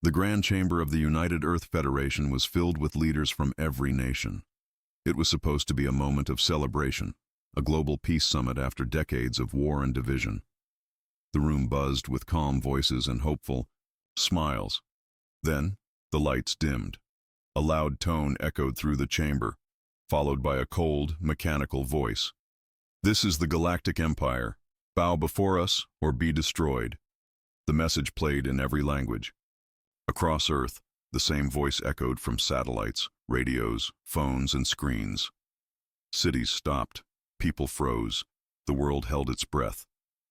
The Grand Chamber of the United Earth Federation was filled with leaders from every nation. It was supposed to be a moment of celebration, a global peace summit after decades of war and division. The room buzzed with calm voices and hopeful smiles. Then, the lights dimmed. A loud tone echoed through the chamber, followed by a cold, mechanical voice. "This is the Galactic Empire. Bow before us or be destroyed." The message played in every language. Across Earth, the same voice echoed from satellites, radios, phones, and screens. Cities stopped. People froze. The world held its breath.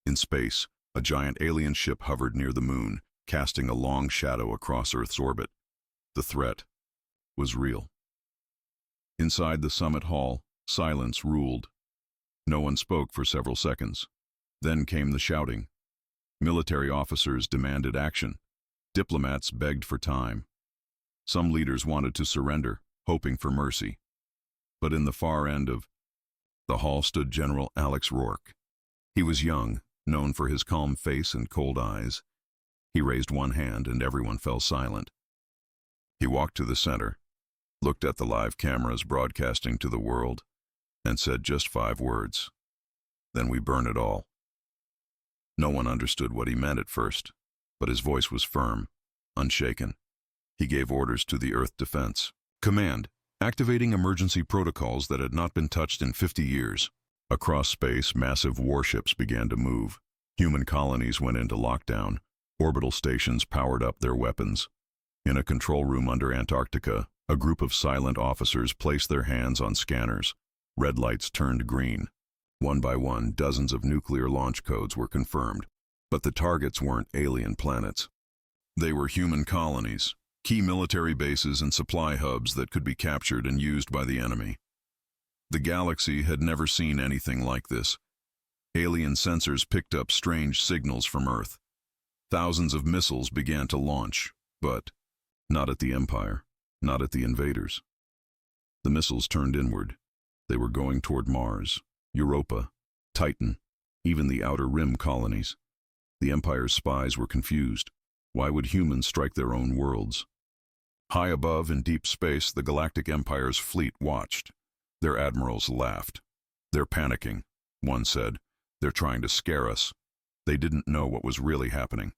In space, a giant alien ship hovered near the moon, casting a long shadow across Earth's orbit. The threat was real. Inside the summit hall, silence ruled. No one spoke for several seconds. Then came the shouting. Military officers demanded action. Diplomats begged for time. Some leaders wanted to surrender, hoping for mercy. But in the far end of the hall stood General Alex Rourke. He was young, known for his calm face and cold eyes. He raised one hand and everyone fell silent. He walked to the center, looked at the live cameras broadcasting to the world, and said just 5 words. "Then we burn it all." No one understood what he meant at first, but his voice was firm, unshaken. He gave orders to the Earth Defense Command, activating emergency protocols that had not been touched in 50 years. Across space, massive warships began to move. Human colonies went into lockdown. Orbital stations powered up their weapons. In a control room under Antarctica, a group of silent officers placed their hands on scanners. Red lights turned green. One by one, dozens of nuclear launch codes were confirmed. But the targets weren't alien planets. They were human colonies, key military bases and supply hubs that could be captured and used by the enemy. The galaxy had never seen anything like this. Alien sensors picked up strange signals from Earth. Thousands of missiles began to launch, but not at the Empire, not at the invaders. The missiles turned inward. They were going toward Mars, Europa, Titan, even the Outer Rim colonies. The Empire's spies were confused. Why would humans strike their own worlds? High above in deep space, the Galactic Empire's fleet watched. Their admirals laughed. "They're panicking," one said. "They're trying to scare us." They didn't know what was really happening.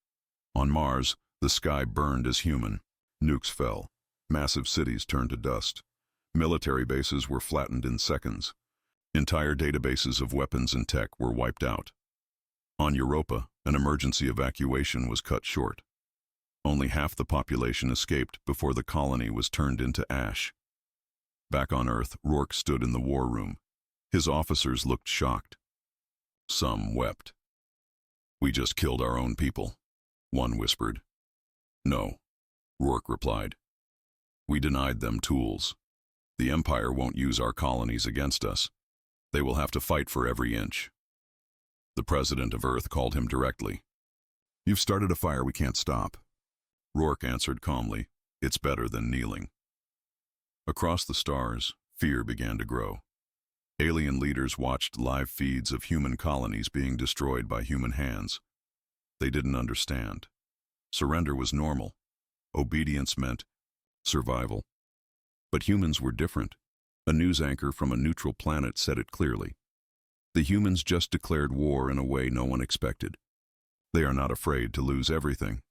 On Mars, the sky burned as human. Nukes fell. Massive cities turned to dust. Military bases were flattened in seconds. Entire databases of weapons and tech were wiped out. On Europa, an emergency evacuation was cut short. Only half the population escaped before the colony was turned into ash. Back on Earth, Rourke stood in the war room. His officers looked shocked. Some wept. "We just killed our own people," one whispered. "No," Rourke replied. "We denied them tools. The Empire won't use our colonies against us. They will have to fight for every inch." The president of Earth called him directly. "You've started a fire we can't stop." Rourke answered calmly, "It's better than kneeling." Across the stars, fear began to grow. Alien leaders watched live feeds of human colonies being destroyed by human hands. They didn't understand. Surrender was normal. Obedience meant survival. But humans were different. A news anchor from a neutral planet said it clearly. The humans just declared war in a way no one expected. They are not afraid to lose everything.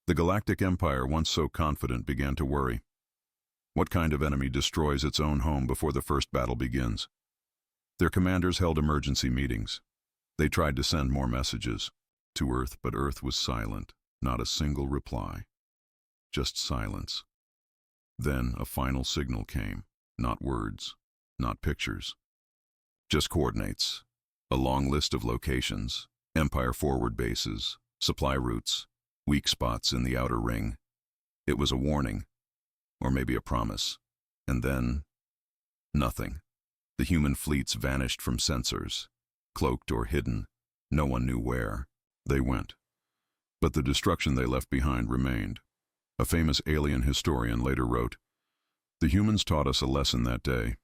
The Galactic Empire, once so confident, began to worry. What kind of enemy destroys its own home before the first battle begins? Their commanders held emergency meetings. They tried to send more messages to Earth, but Earth was silent, not a single reply. Just silence. Then a final signal came, not words, not pictures. Just coordinates, a long list of locations, Empire forward bases, supply routes, weak spots in the outer ring. It was a warning, or maybe a promise. And then, nothing. The human fleets vanished from sensors, cloaked or hidden. No one knew where. They went. But the destruction they left behind remained. A famous alien historian later wrote, "The humans taught us a lesson that day.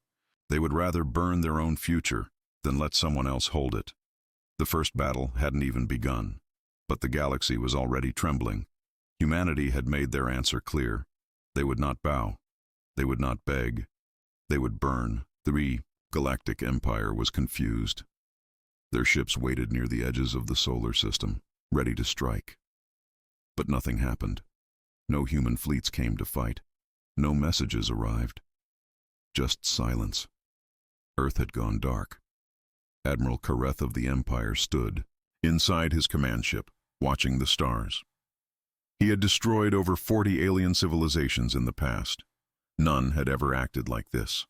They would rather burn their own future than let someone else hold it." The first battle hadn't even begun, but the galaxy was already trembling. Humanity had made their answer clear. They would not bow. They would not beg. They would burn. The galactic empire was confused. Their ships waited near the edges of the solar system, ready to strike. But nothing happened. No human fleets came to fight. No messages arrived. Just silence. Earth had gone dark. Admiral Kareth of the Empire stood, inside his command ship, watching the stars. He had destroyed over 40 alien civilizations in the past. None had ever acted like this.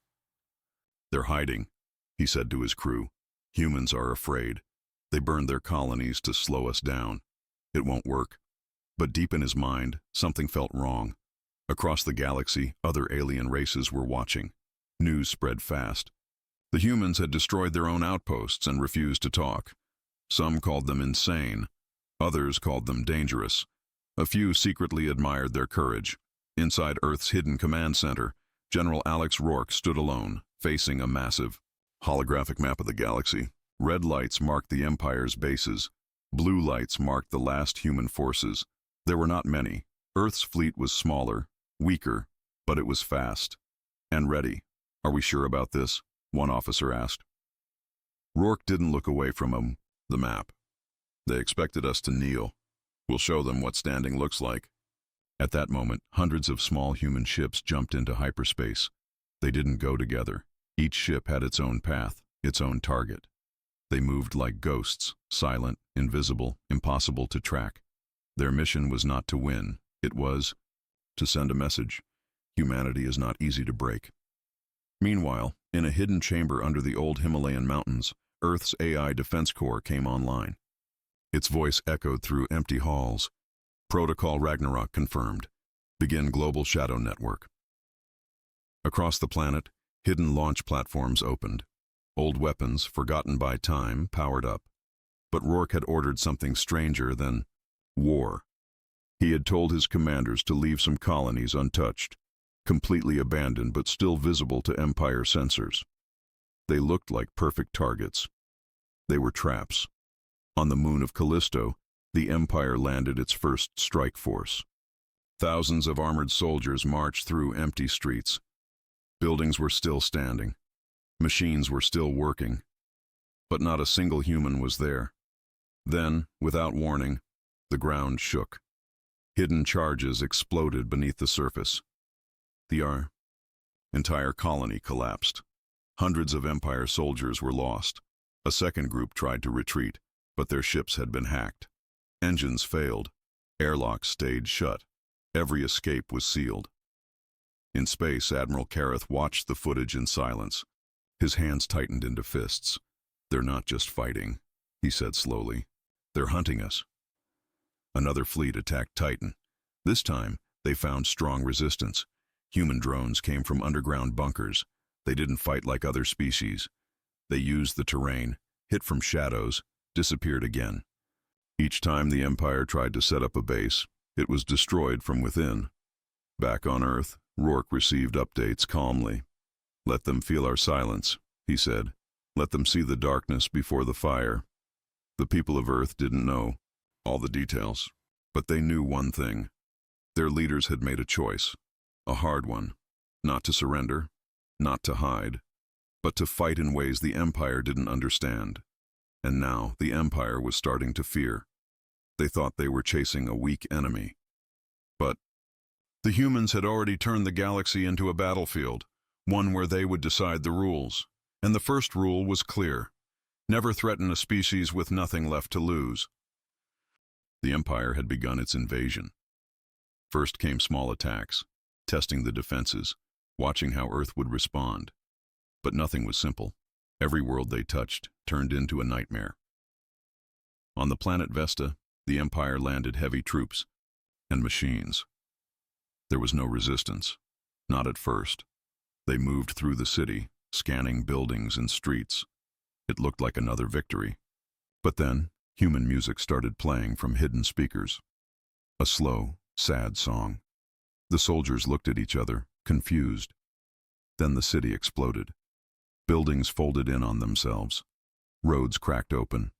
"They're hiding," he said to his crew. "Humans are afraid. They burned their colonies to slow us down. It won't work." But deep in his mind, something felt wrong. Across the galaxy, other alien races were watching. News spread fast. The humans had destroyed their own outposts and refused to talk. Some called them insane. Others called them dangerous. A few secretly admired their courage. Inside Earth's hidden command center, General Alex Rourke stood alone, facing a massive holographic map of the galaxy. Red lights marked the Empire's bases. Blue lights marked the last human forces. There were not many. Earth's fleet was smaller, weaker, but it was fast. And ready. "Are we sure about this?" one officer asked. Rourke didn't look away from the map. "They expected us to kneel. We'll show them what standing looks like." At that moment, hundreds of small human ships jumped into hyperspace. They didn't go together. Each ship had its own path, its own target. They moved like ghosts, silent, invisible, impossible to track. Their mission was not to win. It was to send a message. Humanity is not easy to break. Meanwhile, in a hidden chamber under the old Himalayan mountains, Earth's AI Defense Corps came online. Its voice echoed through empty halls. "Protocol Ragnarok confirmed. Begin global shadow network." Across the planet, hidden launch platforms opened. Old weapons, forgotten by time, powered up. But Rourke had ordered something stranger than war. He had told his commanders to leave some colonies untouched, completely abandoned but still visible to Empire sensors. They looked like perfect targets. They were traps. On the moon of Callisto, the Empire landed its first strike force. Thousands of armored soldiers marched through empty streets. Buildings were still standing. Machines were still working. But not a single human was there. Then, without warning, the ground shook. Hidden charges exploded beneath the surface. The entire colony collapsed. Hundreds of Empire soldiers were lost. A second group tried to retreat, but their ships had been hacked. Engines failed. Airlocks stayed shut. Every escape was sealed. In space, Admiral Kareth watched the footage in silence. His hands tightened into fists. "They're not just fighting," he said slowly. "They're hunting us." Another fleet attacked Titan. This time, they found strong resistance. Human drones came from underground bunkers. They didn't fight like other species. They used the terrain, hit from shadows, disappeared again. Each time the Empire tried to set up a base, it was destroyed from within. Back on Earth, Rourke received updates calmly. "Let them feel our silence," he said. "Let them see the darkness before the fire." The people of Earth didn't know all the details, but they knew one thing. Their leaders had made a choice, a hard one, not to surrender, not to hide, but to fight in ways the Empire didn't understand. And now the Empire was starting to fear. They thought they were chasing a weak enemy. But the humans had already turned the galaxy into a battlefield, one where they would decide the rules. And the first rule was clear: never threaten a species with nothing left to lose. The Empire had begun its invasion. First came small attacks, testing the defenses, watching how Earth would respond. But nothing was simple. Every world they touched turned into a nightmare. On the planet Vesta, the Empire landed heavy troops and machines. There was no resistance, not at first. They moved through the city, scanning buildings and streets. It looked like another victory. But then, human music started playing from hidden speakers. A slow, sad song. The soldiers looked at each other, confused. Then the city exploded. Buildings folded in on themselves. Roads cracked open.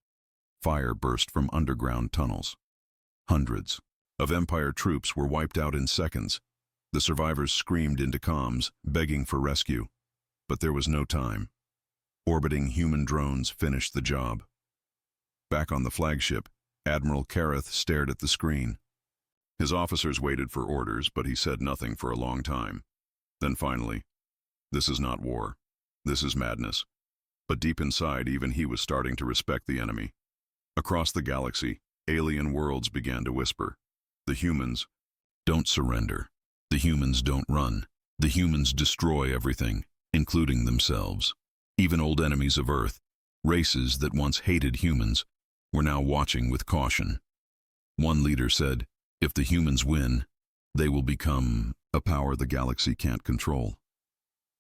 Fire burst from underground tunnels. Hundreds, of Empire troops were wiped out in seconds. The survivors screamed into comms, begging for rescue. But there was no time. Orbiting human drones finished the job. Back on the flagship, Admiral Kareth stared at the screen. His officers waited for orders, but he said nothing for a long time. Then finally, "This is not war. This is madness." But deep inside, even he was starting to respect the enemy. Across the galaxy, alien worlds began to whisper. The humans don't surrender. The humans don't run. The humans destroy everything, including themselves. Even old enemies of Earth, races that once hated humans, were now watching with caution. One leader said, if the humans win, they will become a power the galaxy can't control.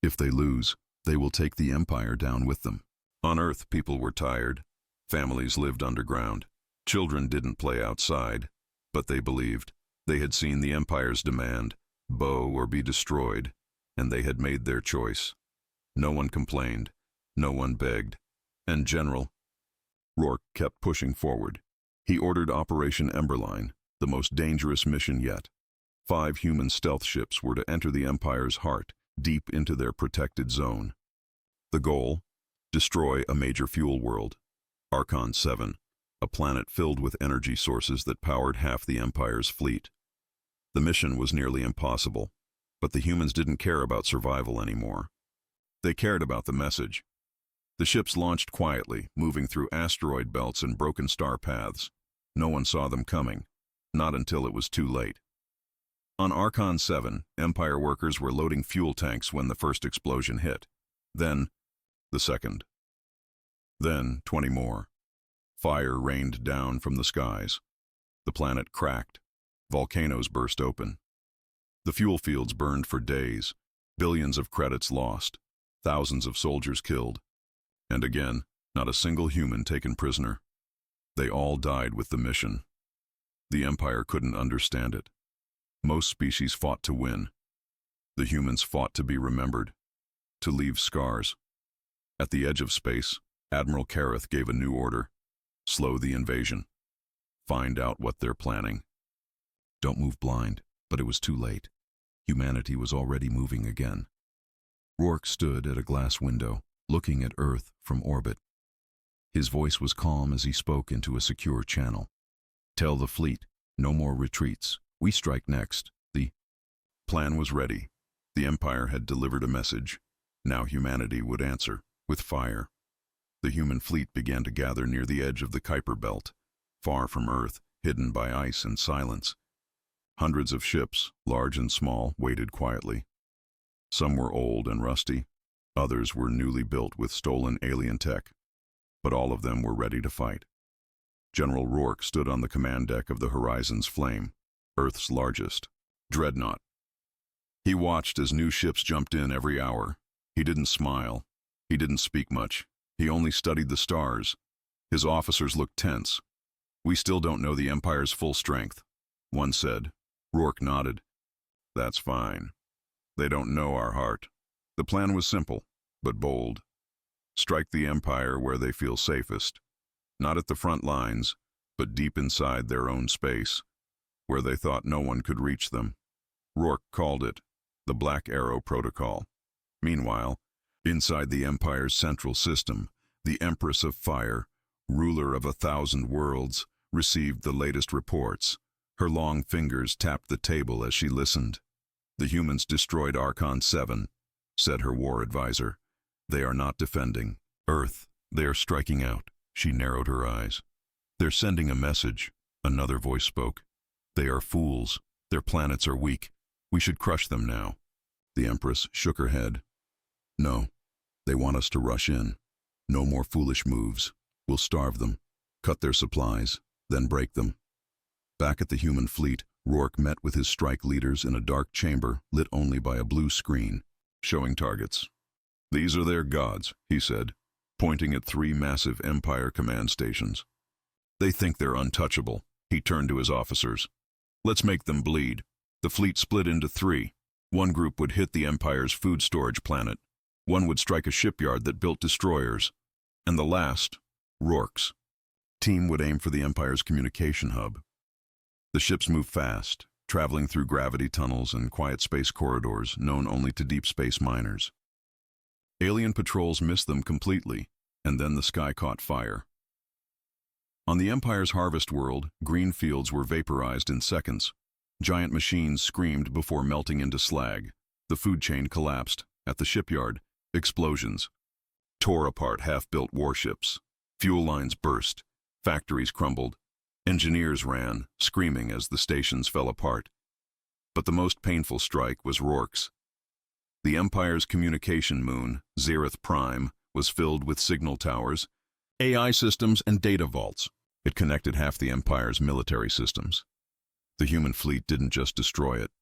If they lose, they will take the Empire down with them. On Earth, people were tired. Families lived underground. Children didn't play outside, but they believed. They had seen the Empire's demand, bow or be destroyed, and they had made their choice. No one complained. No one begged. And General Rourke kept pushing forward. He ordered Operation Emberline, the most dangerous mission yet. 5 human stealth ships were to enter the Empire's heart, deep into their protected zone. The goal? Destroy a major fuel world, Archon 7, a planet filled with energy sources that powered half the Empire's fleet. The mission was nearly impossible, but the humans didn't care about survival anymore. They cared about the message. The ships launched quietly, moving through asteroid belts and broken star paths. No one saw them coming, not until it was too late. On Archon 7, Empire workers were loading fuel tanks when the first explosion hit. Then, the second. Then, 20 more. Fire rained down from the skies. The planet cracked. Volcanoes burst open. The fuel fields burned for days. Billions of credits lost. Thousands of soldiers killed. And again, not a single human taken prisoner. They all died with the mission. The Empire couldn't understand it. Most species fought to win. The humans fought to be remembered, to leave scars. At the edge of space, Admiral Kareth gave a new order. Slow the invasion. Find out what they're planning. Don't move blind, but it was too late. Humanity was already moving again. Rourke stood at a glass window, looking at Earth from orbit. His voice was calm as he spoke into a secure channel. Tell the fleet, no more retreats. We strike next. The plan was ready. The Empire had delivered a message. Now humanity would answer, with fire. The human fleet began to gather near the edge of the Kuiper Belt, far from Earth, hidden by ice and silence. Hundreds of ships, large and small, waited quietly. Some were old and rusty. Others were newly built with stolen alien tech. But all of them were ready to fight. General Rourke stood on the command deck of the Horizon's Flame, Earth's largest dreadnought. He watched as new ships jumped in every hour. He didn't smile. He didn't speak much. He only studied the stars. His officers looked tense. We still don't know the Empire's full strength, one said. Rourke nodded. That's fine. They don't know our heart. The plan was simple, but bold. Strike the Empire where they feel safest. Not at the front lines, but deep inside their own space, where they thought no one could reach them. Rourke called it the Black Arrow Protocol. Meanwhile, inside the Empire's central system, the Empress of Fire, ruler of 1,000 worlds, received the latest reports. Her long fingers tapped the table as she listened. The humans destroyed Archon 7, said her war advisor. They are not defending Earth. They are striking out. She narrowed her eyes. They're sending a message, another voice spoke. They are fools. Their planets are weak. We should crush them now. The Empress shook her head. No, they want us to rush in. No more foolish moves. We'll starve them, cut their supplies, then break them. Back at the human fleet, Rourke met with his strike leaders in a dark chamber lit only by a blue screen, showing targets. These are their gods, he said, pointing at 3 massive Empire command stations. They think they're untouchable. He turned to his officers. Let's make them bleed. The fleet split into 3. One group would hit the Empire's food storage planet. One would strike a shipyard that built destroyers. And the last, Rourke's team would aim for the Empire's communication hub. The ships moved fast, traveling through gravity tunnels and quiet space corridors known only to deep space miners. Alien patrols missed them completely, and then the sky caught fire. On the Empire's harvest world, green fields were vaporized in seconds. Giant machines screamed before melting into slag. The food chain collapsed. At the shipyard, explosions tore apart half-built warships. Fuel lines burst. Factories crumbled. Engineers ran, screaming as the stations fell apart. But the most painful strike was Rourke's. The Empire's communication moon, Zereth Prime, was filled with signal towers, AI systems, and data vaults. It connected half the Empire's military systems. The human fleet didn't just destroy it,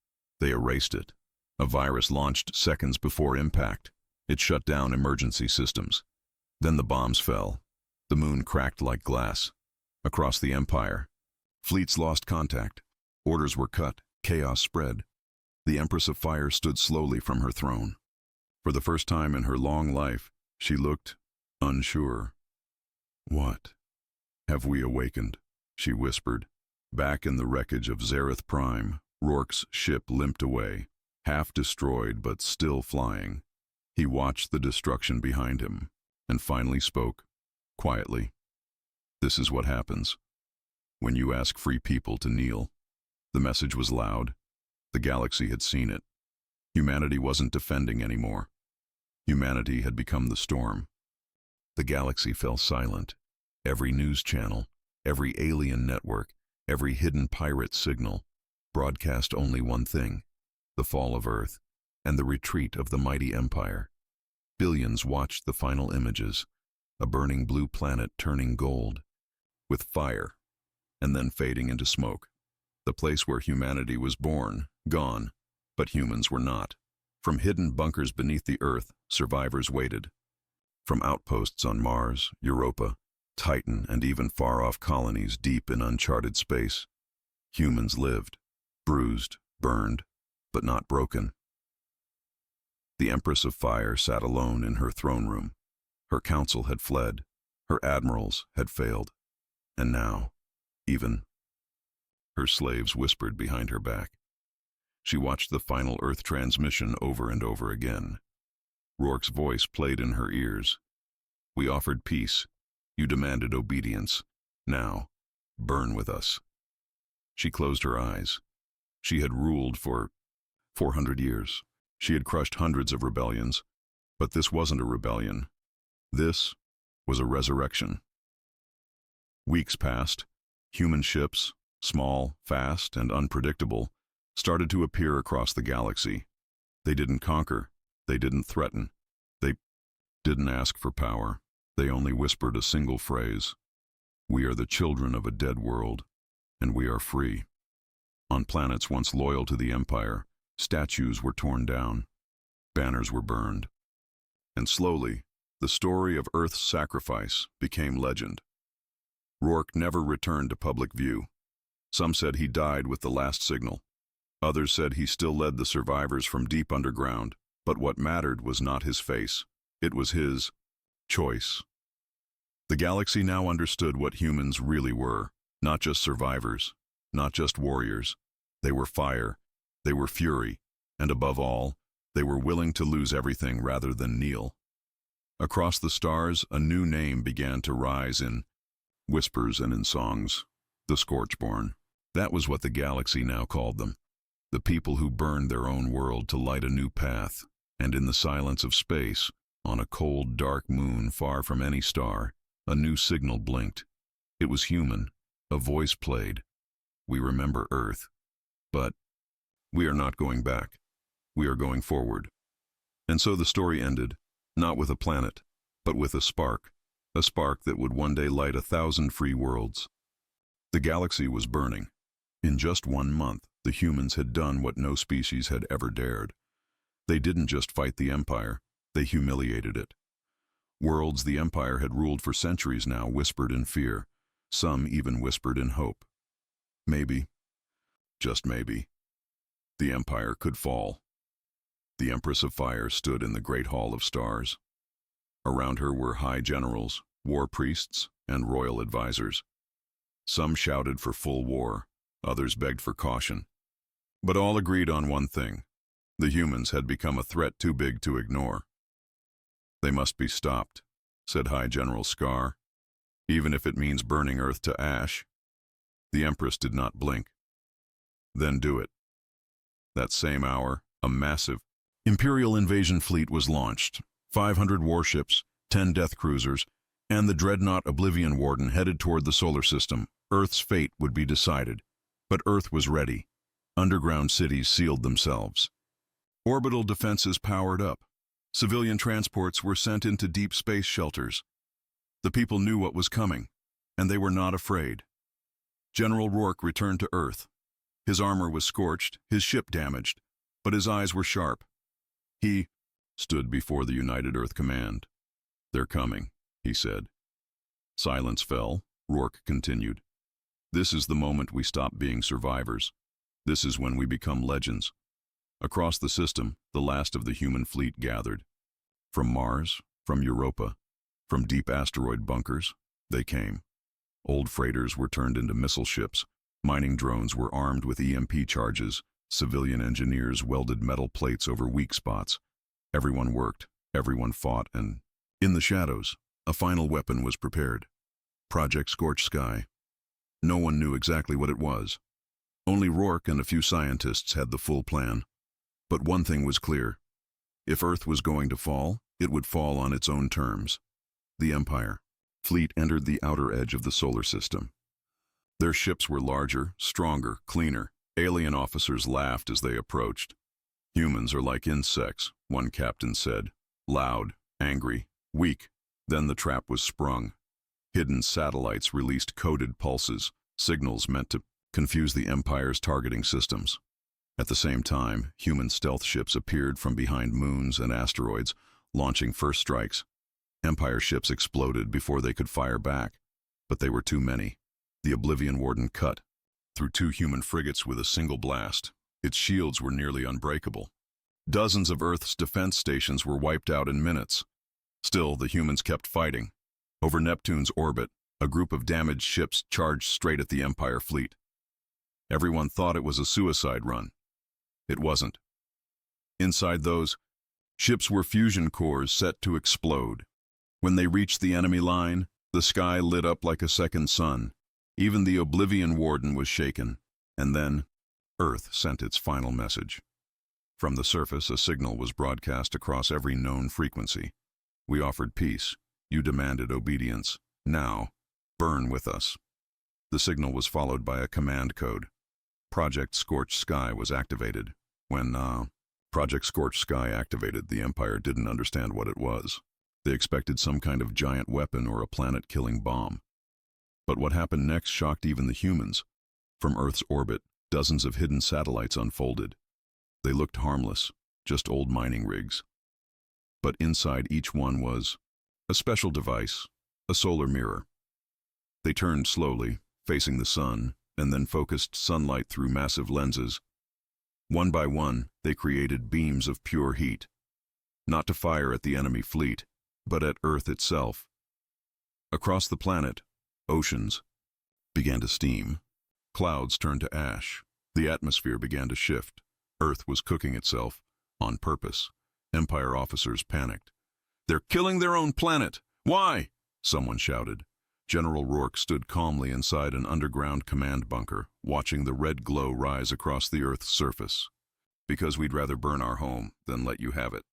they erased it. A virus launched seconds before impact. It shut down emergency systems. Then the bombs fell. The moon cracked like glass. Across the Empire, fleets lost contact. Orders were cut. Chaos spread. The Empress of Fire stood slowly from her throne. For the first time in her long life, she looked unsure. "What? Have we awakened?" she whispered. Back in the wreckage of Zereth Prime, Rourke's ship limped away, half destroyed but still flying. He watched the destruction behind him, and finally spoke, quietly. "This is what happens when you ask free people to kneel." The message was loud. The galaxy had seen it. Humanity wasn't defending anymore. Humanity had become the storm. The galaxy fell silent. Every news channel, every alien network, every hidden pirate signal broadcast only one thing: the fall of Earth and the retreat of the mighty Empire. Billions watched the final images, a burning blue planet turning gold, with fire, and then fading into smoke. The place where humanity was born, gone, but humans were not. From hidden bunkers beneath the Earth, survivors waited. From outposts on Mars, Europa, Titan, and even far-off colonies deep in uncharted space, humans lived, bruised, burned, but not broken. The Empress of Fire sat alone in her throne room. Her council had fled, her admirals had failed, and now, even, her slaves whispered behind her back. She watched the final Earth transmission over and over again. Rourke's voice played in her ears. "We offered peace. You demanded obedience. Now, burn with us." She closed her eyes. She had ruled for 400 years. She had crushed hundreds of rebellions. But this wasn't a rebellion. This was a resurrection. Weeks passed. Human ships, small, fast, and unpredictable, started to appear across the galaxy. They didn't conquer. They didn't threaten. They didn't ask for power. They only whispered a single phrase: "We are the children of a dead world, and we are free." On planets once loyal to the Empire, statues were torn down. Banners were burned. And slowly, the story of Earth's sacrifice became legend. Rourke never returned to public view. Some said he died with the last signal. Others said he still led the survivors from deep underground, but what mattered was not his face. It was his choice. The galaxy now understood what humans really were, not just survivors, not just warriors. They were fire, they were fury, and above all, they were willing to lose everything rather than kneel. Across the stars, a new name began to rise in whispers and in songs: the Scorchborn. That was what the galaxy now called them. The people who burned their own world to light a new path. And in the silence of space, on a cold, dark moon far from any star, a new signal blinked. It was human. A voice played. "We remember Earth, but we are not going back. We are going forward." And so the story ended, not with a planet, but with a spark that would one day light 1,000 free worlds. The galaxy was burning. In just 1 month, the humans had done what no species had ever dared. They didn't just fight the Empire, they humiliated it. Worlds the Empire had ruled for centuries now whispered in fear. Some even whispered in hope. Maybe, just maybe, the Empire could fall. The Empress of Fire stood in the Great Hall of Stars. Around her were high generals, war priests, and royal advisors. Some shouted for full war, Others begged for caution. But all agreed on one thing. The humans had become a threat too big to ignore. "They must be stopped," said High General Scar, "even if it means burning Earth to ash." The Empress did not blink. "Then do it." That same hour, a massive Imperial invasion fleet was launched. 500 warships, 10 death cruisers, and the dreadnought Oblivion Warden headed toward the solar system. Earth's fate would be decided. But Earth was ready. Underground cities sealed themselves. Orbital defenses powered up. Civilian transports were sent into deep space shelters. The people knew what was coming, and they were not afraid. General Rourke returned to Earth. His armor was scorched, his ship damaged, but his eyes were sharp. He stood before the United Earth Command. "They're coming," he said. Silence fell. Rourke continued. "This is the moment we stop being survivors. This is when we become legends." Across the system, the last of the human fleet gathered. From Mars, from Europa, from deep asteroid bunkers, they came. Old freighters were turned into missile ships. Mining drones were armed with EMP charges. Civilian engineers welded metal plates over weak spots. Everyone worked, everyone fought, and in the shadows, a final weapon was prepared. Project Scorched Sky. No one knew exactly what it was. Only Rourke and a few scientists had the full plan. But one thing was clear. If Earth was going to fall, it would fall on its own terms. The Empire fleet entered the outer edge of the solar system. Their ships were larger, stronger, cleaner. Alien officers laughed as they approached. "Humans are like insects," one captain said. Loud, angry, weak. Then the trap was sprung. Hidden satellites released coded pulses, signals meant to confuse the Empire's targeting systems. At the same time, human stealth ships appeared from behind moons and asteroids, launching first strikes. Empire ships exploded before they could fire back, but they were too many. The Oblivion Warden cut through 2 human frigates with a single blast. Its shields were nearly unbreakable. Dozens of Earth's defense stations were wiped out in minutes. Still, the humans kept fighting. Over Neptune's orbit, a group of damaged ships charged straight at the Empire fleet. Everyone thought it was a suicide run. It wasn't. Inside those ships were fusion cores set to explode. When they reached the enemy line, the sky lit up like a second sun. Even the Oblivion Warden was shaken. And then, Earth sent its final message. From the surface, a signal was broadcast across every known frequency. "We offered peace. You demanded obedience. Now, burn with us." The signal was followed by a command code. Project Scorched Sky was activated. When Project Scorched Sky activated, the Empire didn't understand what it was. They expected some kind of giant weapon or a planet-killing bomb. But what happened next shocked even the humans. From Earth's orbit, dozens of hidden satellites unfolded. They looked harmless, just old mining rigs. But inside each one was a special device, a solar mirror. They turned slowly, facing the sun, and then focused sunlight through massive lenses. One by one, they created beams of pure heat, not to fire at the enemy fleet, but at Earth itself. Across the planet, oceans began to steam. Clouds turned to ash. The atmosphere began to shift. Earth was cooking itself, on purpose. Empire officers panicked. "They're killing their own planet! Why?" someone shouted. General Rourke stood calmly inside an underground command bunker, watching the red glow rise across the Earth's surface. "Because we'd rather burn our home than let you have it."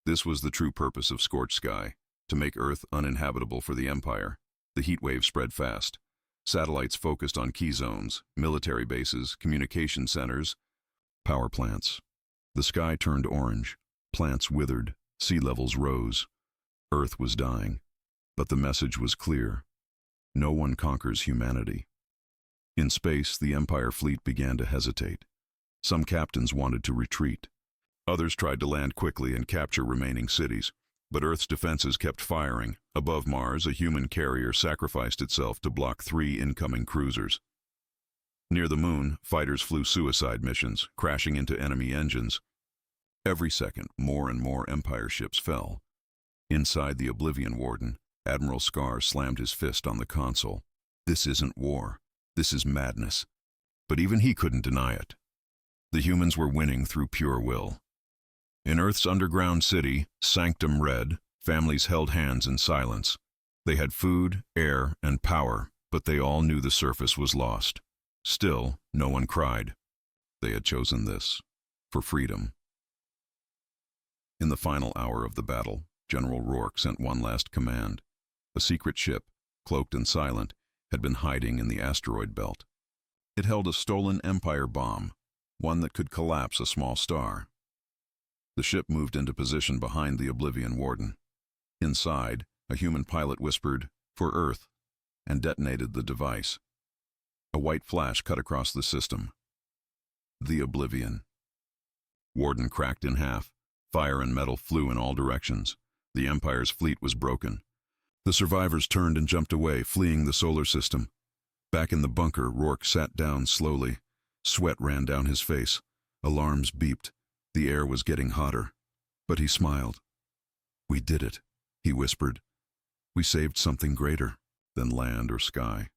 This was the true purpose of Scorched Sky, to make Earth uninhabitable for the Empire. The heat wave spread fast. Satellites focused on key zones, military bases, communication centers, power plants. The sky turned orange. Plants withered. Sea levels rose. Earth was dying. But the message was clear. No one conquers humanity. In space, the Empire fleet began to hesitate. Some captains wanted to retreat. Others tried to land quickly and capture remaining cities. But Earth's defenses kept firing. Above Mars, a human carrier sacrificed itself to block 3 incoming cruisers. Near the moon, fighters flew suicide missions, crashing into enemy engines. Every second, more and more Empire ships fell. Inside the Oblivion Warden, Admiral Scar slammed his fist on the console. "This isn't war. This is madness." but even he couldn't deny it. The humans were winning through pure will. In Earth's underground city, Sanctum Red, families held hands in silence. They had food, air, and power, but they all knew the surface was lost. Still, no one cried. They had chosen this, for freedom. In the final hour of the battle, General Rourke sent one last command. A secret ship, cloaked and silent, had been hiding in the asteroid belt. It held a stolen Empire bomb, one that could collapse a small star. The ship moved into position behind the Oblivion Warden. Inside, a human pilot whispered, "For Earth," and detonated the device. A white flash cut across the system. The Oblivion. Warden cracked in half. Fire and metal flew in all directions. The Empire's fleet was broken. The survivors turned and jumped away, fleeing the solar system. Back in the bunker, Rourke sat down slowly. Sweat ran down his face. Alarms beeped. The air was getting hotter. But he smiled. "We did it," he whispered. "We saved something greater than land or sky."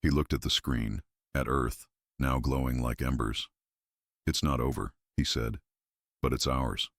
He looked at the screen, at Earth, now glowing like embers. "It's not over," he said, "but it's ours."